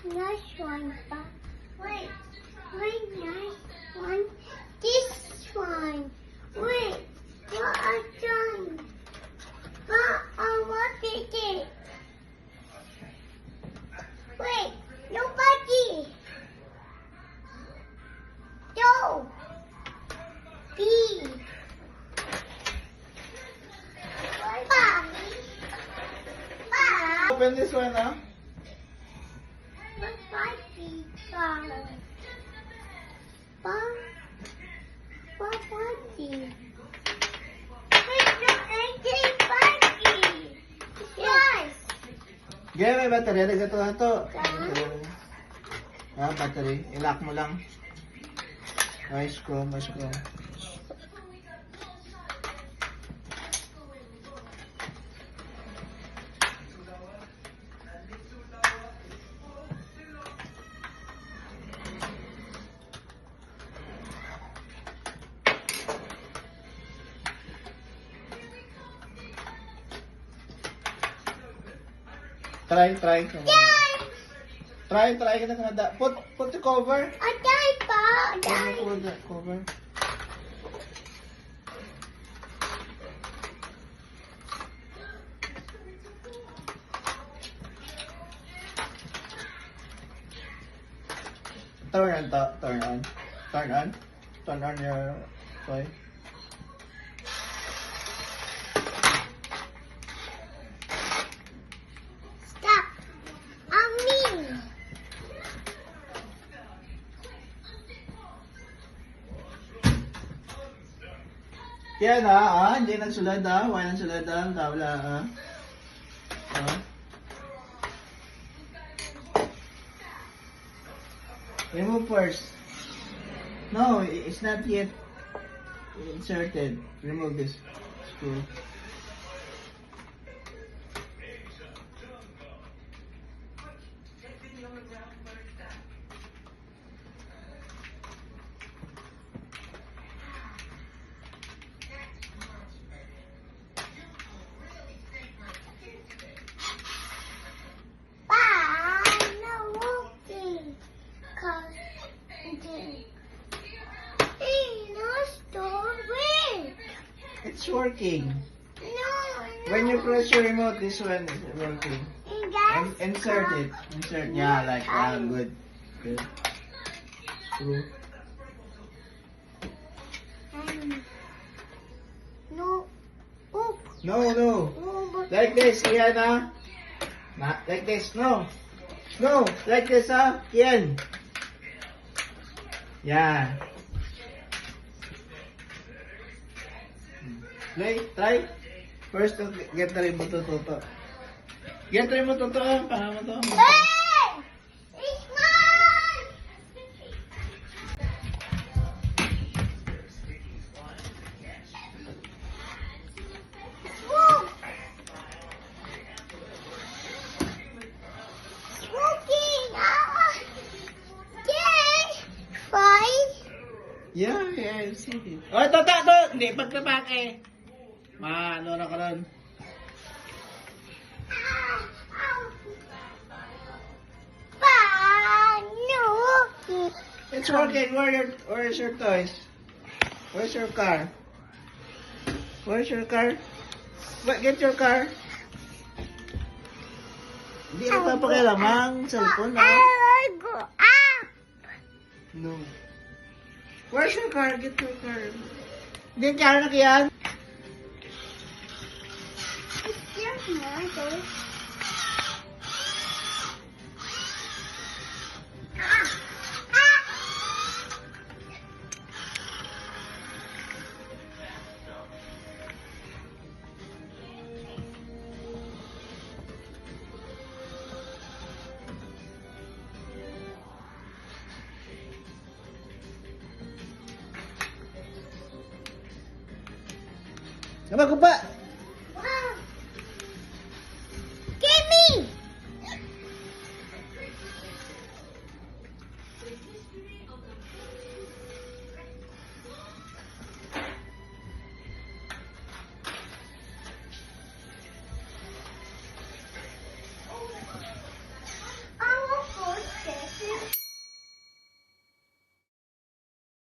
Nice one, but wait, nice one. This one. Wait, what I done? But what is it? Wait, nobody. No. B. Open this one, huh? What's my pizza? What party? Wait, no, anything party. Yes. Yeah, may battery. Dagat to to. Battery. I-lock mo lang. Ice cream. Try. Try ka na kanada. Put the cover. Aday pa. Aday. Put the cover. Turn on your toy. Stop. On me. Yan hindi nagsulad Wala nang sulad Wala Remove first. No, it's not yet inserted. Remove this screw. It's working. No. When you press your remote, this one is working. Insert it. Insert. Yeah, like that. Good. Screw. No. Oop. No. No, but Like this, Kiana. Not like this. No, like this, Kian. Yeah. Try. First, get the remote to. Get the remote to. Paano mo to? Hey! It's mine! Smoke! Smoking! Yay! Five? Yeah, see it. Oh, ito. Hindi, pagkapake. Ano na ka ron? Paano? It's working. Where's your toys? Where's your car? Where's your car? Get your car. Hindi na papakialamang cellphone, no? I go up. No. Where's your car? Get your car. Hindi ka na kiyan. It's your mother. Nama kupa.